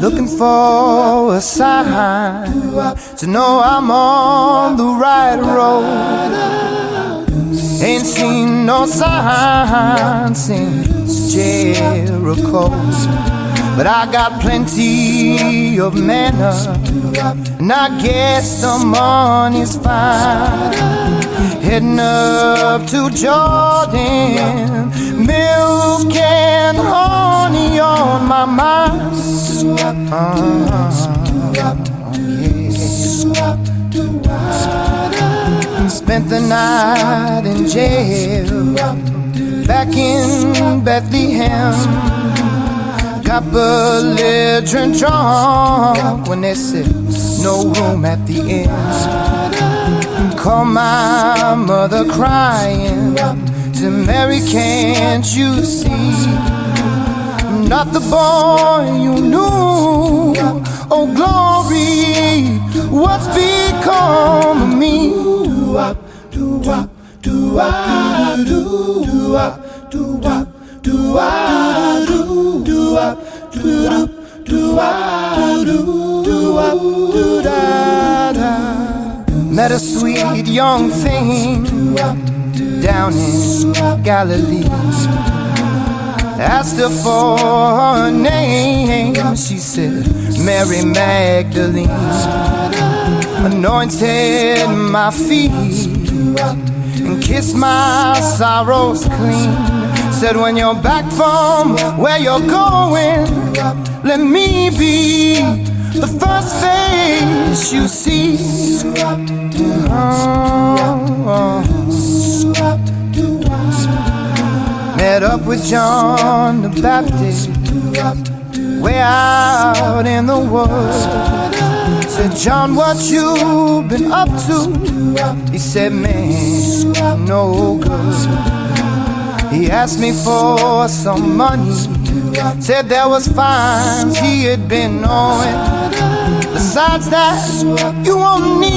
Looking for a sign to know I'm on the right road. Ain't seen no sign since Jericho, but I got plenty of manna, and I guess the money's fine. Heading up to Jordan, milk and honey on my mind. Spent the night in jail back in Bethlehem. Got belligerent drunk when they said no room at the inn. Call my mother crying, said, Mary, can't you see? I'm not the boy you knew. Oh glory, what's become of me? Do-wop, do-wop, do-wop, do-wop, do-wop, do-wop, do-wop, do-wop, do-wop, do-wop, do-da-da. Met a sweet young thing down in Galilee. Asked her for her name, she said Mary Magdalene. Anointed my feet and kissed my sorrows clean. Said when you're back from where you're going, let me be the first face you see. Met up with John the Baptist way out in the woods. Said, John, what you been up to? He said, man, no good. He asked me for some money, said there was fines he had been owing. Besides that, you won't need